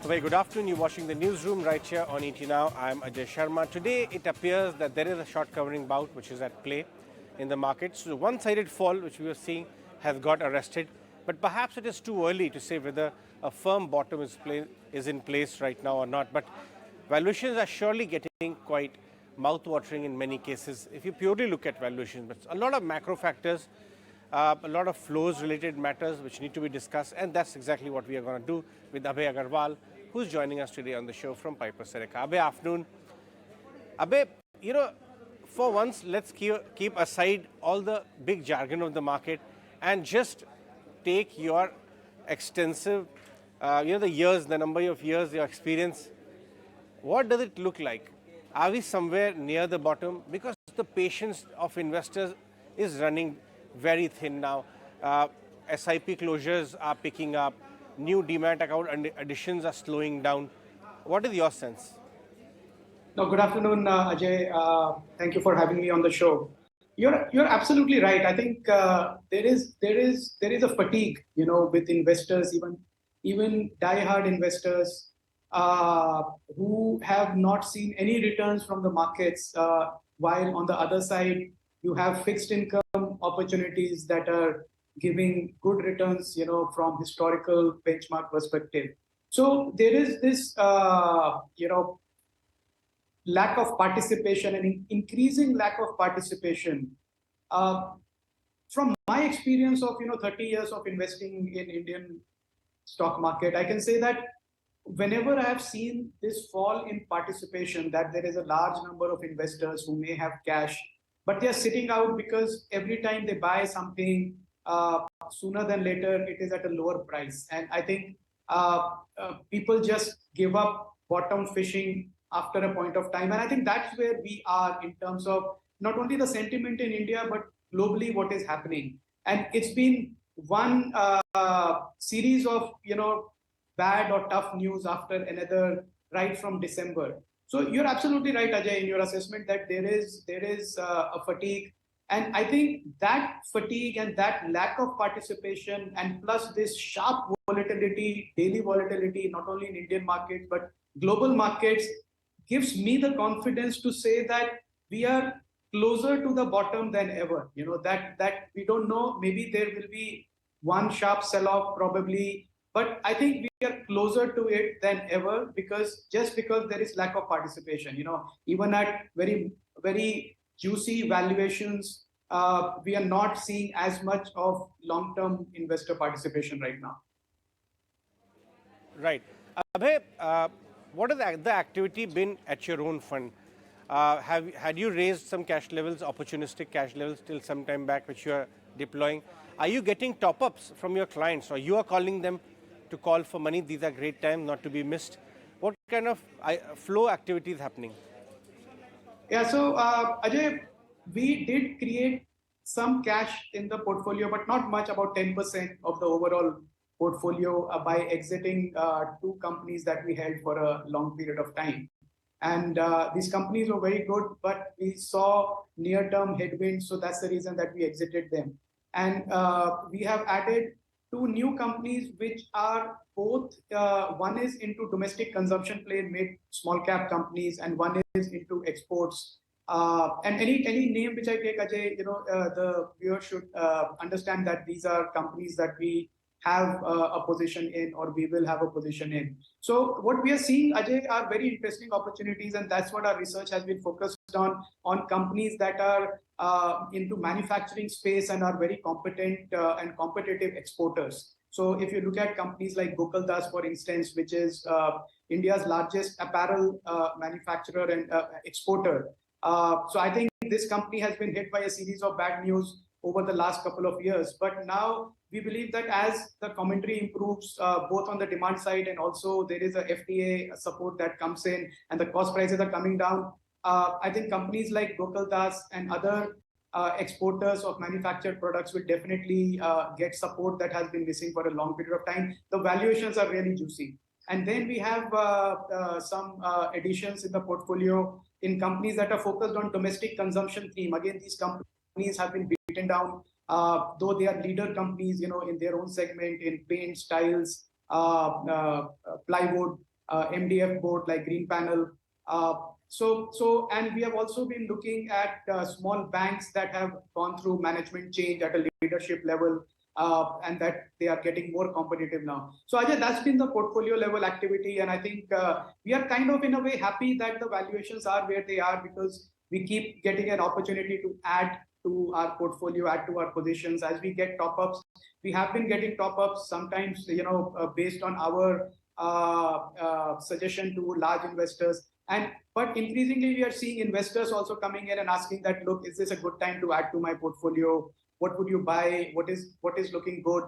Very good afternoon. You're watching the newsroom right here on ET Now. I'm Ajay Sharma. Today, it appears that there is a short covering bout which is at play in the market. So the one-sided fall which we were seeing has got arrested. But perhaps it is too early to say whether a firm bottom is in place right now or not. But valuations are surely getting quite mouth-watering in many cases. If you purely look at valuations, but a lot of macro factors, a lot of flows-related matters which need to be discussed, and that's exactly what we are going to do with Abhay Agarwal, who's joining us today on the show from Piper Serica. Abhay, afternoon. Abhay, for once, let's keep aside all the big jargon of the market and just take your extensive, the years, the number of years, your experience. What does it look like? Are we somewhere near the bottom? Because the patience of investors is running very thin now. SIP closures are picking up. New demat account additions are slowing down. What is your sense? No, good afternoon, Ajay. Thank you for having me on the show. You're absolutely right. I think there is a fatigue, with investors, even die-hard investors who have not seen any returns from the markets, while on the other side you have fixed income opportunities that are giving good returns, from historical benchmark perspective. So there is this, lack of participation and increasing lack of participation. From my experience of 30 years of investing in Indian stock market, I can say that whenever I have seen this fall in participation, that there is a large number of investors who may have cash, but they are sitting out because every time they buy something, sooner than later it is at a lower price. And I think people just give up bottom fishing after a point of time. And I think that's where we are in terms of not only the sentiment in India, but globally what is happening. And it's been one series of, bad or tough news after another right from December. So you're absolutely right, Ajay, in your assessment that there is a fatigue. And I think that fatigue and that lack of participation, and plus this sharp volatility, daily volatility, not only in Indian markets, but global markets, gives me the confidence to say that we are closer to the bottom than ever. That we don't know, maybe there will be one sharp sell-off probably, but I think we are closer to it than ever because there is lack of participation. Even at very, very juicy valuations, we are not seeing as much of long-term investor participation right now. Right. Abhay, what has the activity been at your own fund? Had you raised some cash levels, opportunistic cash levels till some time back, which you are deploying? Are you getting top-ups from your clients, or you are calling them to call for money? These are great times not to be missed. What kind of flow activity is happening? Yeah, so Ajay, we did create some cash in the portfolio, but not much, about 10% of the overall portfolio by exiting two companies that we held for a long period of time. And these companies were very good, but we saw near-term headwinds, so that's the reason that we exited them. And we have added two new companies, which are both, one is into domestic consumption play, mid small cap companies, and one is into exports. And any name which I take, Ajay, the viewer should understand that these are companies that we have a position in, or we will have a position in. So what we are seeing, Ajay, are very interesting opportunities, and that's what our research has been focused on companies that are into manufacturing space and are very competent and competitive exporters. So if you look at companies like Gokaldas, for instance, which is India's largest apparel manufacturer and exporter. So I think this company has been hit by a series of bad news over the last couple of years. But now we believe that as the commentary improves, both on the demand side and also there is a FTA support that comes in and the cost prices are coming down, I think companies like Gokaldas and other exporters of manufactured products will definitely get support that has been missing for a long period of time. The valuations are really juicy. And then we have some additions in the portfolio in companies that are focused on domestic consumption theme. Again, these companies have been beaten down, though they are leader companies, in their own segment in paints, tiles, plywood. MDF board like Green Panel. And we have also been looking at small banks that have gone through management change at a leadership level, and that they are getting more competitive now. So Ajay, that's been the portfolio level activity, and I think we are kind of in a way happy that the valuations are where they are, because we keep getting an opportunity to add to our portfolio, add to our positions as we get top-ups. We have been getting top-ups sometimes, based on our suggestion to large investors. But increasingly, we are seeing investors also coming in and asking that, look, is this a good time to add to my portfolio? What would you buy? What is looking good?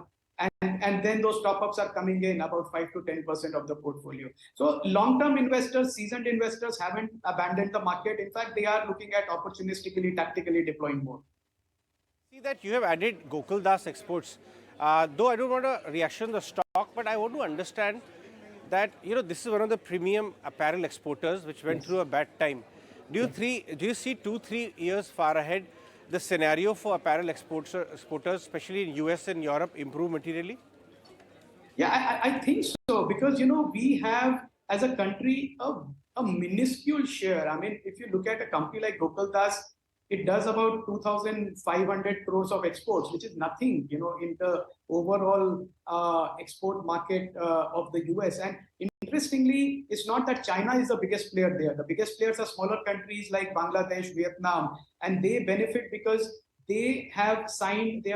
And then those top-ups are coming in about 5 to 10% of the portfolio. So long-term investors, seasoned investors haven't abandoned the market. In fact, they are looking at opportunistically, tactically deploying more. See that you have added Gokuldas Exports. Though I don't want to reaction the stock, but I want to understand that this is one of the premium apparel exporters which went through a bad time. Do you see 2-3 years far ahead the scenario for apparel exporters, especially in US and Europe, improve materially? Yeah, I think so, because we have as a country a minuscule share. I mean, if you look at a company like Gokuldas, it does about 2,500 crores of exports, which is nothing, in the overall export market of the US. And interestingly, it's not that China is the biggest player there. The biggest players are smaller countries like Bangladesh, Vietnam, and they benefit because they have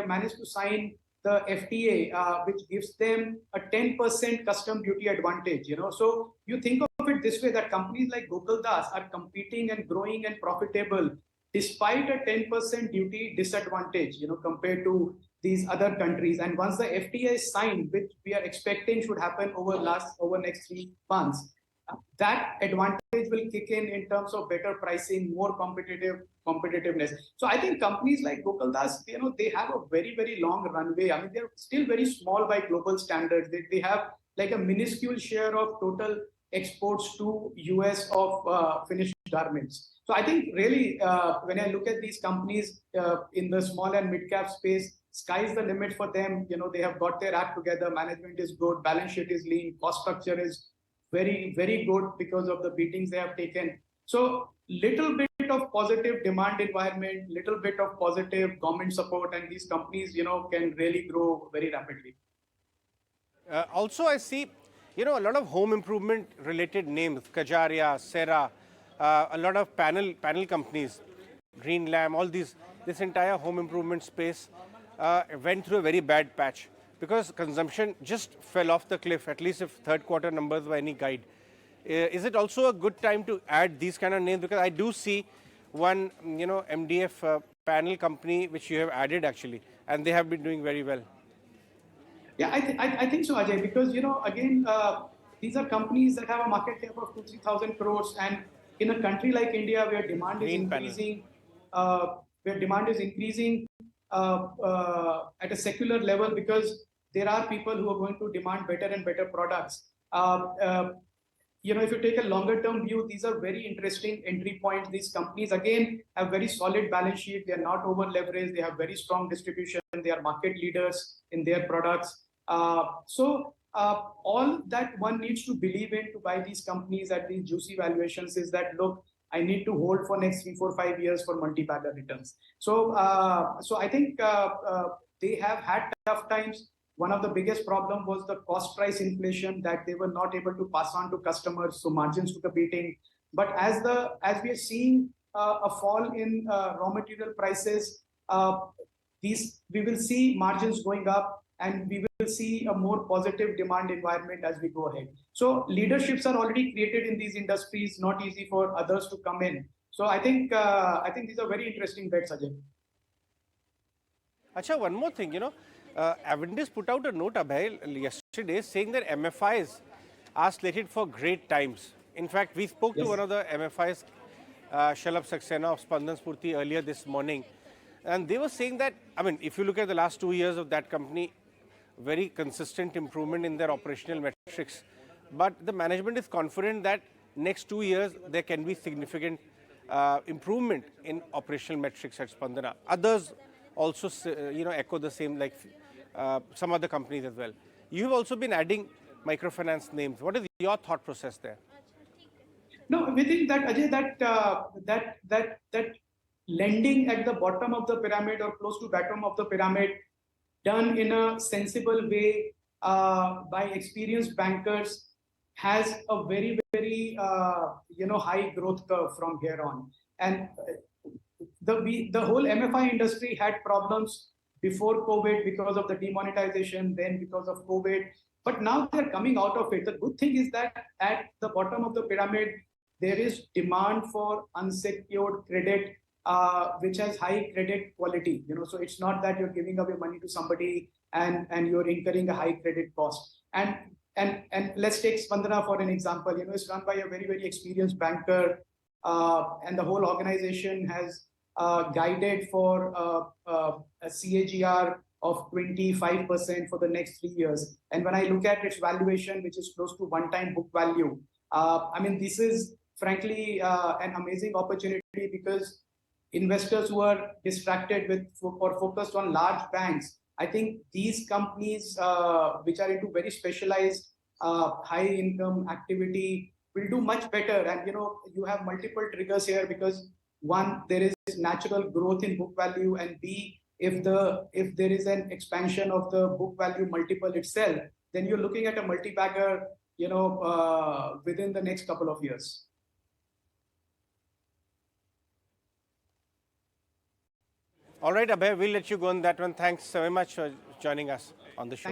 managed to sign the FTA, which gives them a 10% custom duty advantage. So you think of it this way, that companies like Gokuldas are competing and growing and profitable despite a 10% duty disadvantage, compared to these other countries. And once the FTA is signed, which we are expecting should happen over next 3 months, that advantage will kick in terms of better pricing, more competitiveness. So I think companies like Gokuldas, they have a very, very long runway. I mean, they're still very small by global standards. They have like a minuscule share of total exports to US of finished garments. So I think really, when I look at these companies in the small and mid-cap space, sky's the limit for them. They have got their act together. Management is good. Balance sheet is lean. Cost structure is very, very good because of the beatings they have taken. So little bit of positive demand environment, little bit of positive government support, and these companies, can really grow very rapidly. Also, I see, a lot of home improvement related names, Kajaria, Serra, a lot of panel companies, Green Lamb, all this entire home improvement space went through a very bad patch because consumption just fell off the cliff, at least if third quarter numbers were any guide. Is it also a good time to add these kind of names? Because I do see one, MDF panel company which you have added actually, and they have been doing very well. Yeah, I think so, Ajay, because, again, these are companies that have a market cap of 2,000-3,000 crores, and in a country like India where demand is increasing, at a secular level, because there are people who are going to demand better and better products. If you take a longer term view, these are very interesting entry points. These companies, again, have very solid balance sheet. They are not over leveraged. They have very strong distribution. They are market leaders in their products. All that one needs to believe in to buy these companies at these juicy valuations is that, look, I need to hold for next 3, 4, 5 years for multi-bagger returns. So I think they have had tough times. One of the biggest problem was the cost price inflation that they were not able to pass on to customers, so margins took a beating. But as we are seeing a fall in raw material prices, we will see margins going up, and we will see a more positive demand environment as we go ahead. So leaderships are already created in these industries, not easy for others to come in. So I think these are very interesting bets, Ajay. Acha, one more thing, Avendis put out a note, Abhay, yesterday saying that MFIs are slated for great times. In fact, we spoke to one of the MFIs, Shalabh Saxena of Spandan Spurti, earlier this morning. And they were saying that, if you look at the last 2 years of that company, very consistent improvement in their operational metrics. But the management is confident that next 2 years, there can be significant improvement in operational metrics at Spandana. Others also, echo the same, like some other companies as well. You have also been adding microfinance names. What is your thought process there? No, we think that Ajay, that lending at the bottom of the pyramid or close to bottom of the pyramid, done in a sensible way by experienced bankers, has a very high growth curve from here on. And the whole MFI industry had problems before COVID because of the demonetization, then because of COVID. But now they're coming out of it. The good thing is that at the bottom of the pyramid, there is demand for unsecured credit, which has high credit quality. So it's not that you're giving away money to somebody and you're incurring a high credit cost. And let's take Spandana for an example. It's run by a very experienced banker, and the whole organization has guided for a CAGR of 25% for the next 3 years. And when I look at its valuation, which is close to one-time book value, this is frankly an amazing opportunity, because investors who are distracted with or focused on large banks, I think these companies which are into very specialized high income activity will do much better. And you have multiple triggers here, because one, there is natural growth in book value, and B, if there is an expansion of the book value multiple itself, then you're looking at a multi-bagger within the next couple of years. All right, Abhay, we'll let you go on that one. Thanks very much for joining us on the show.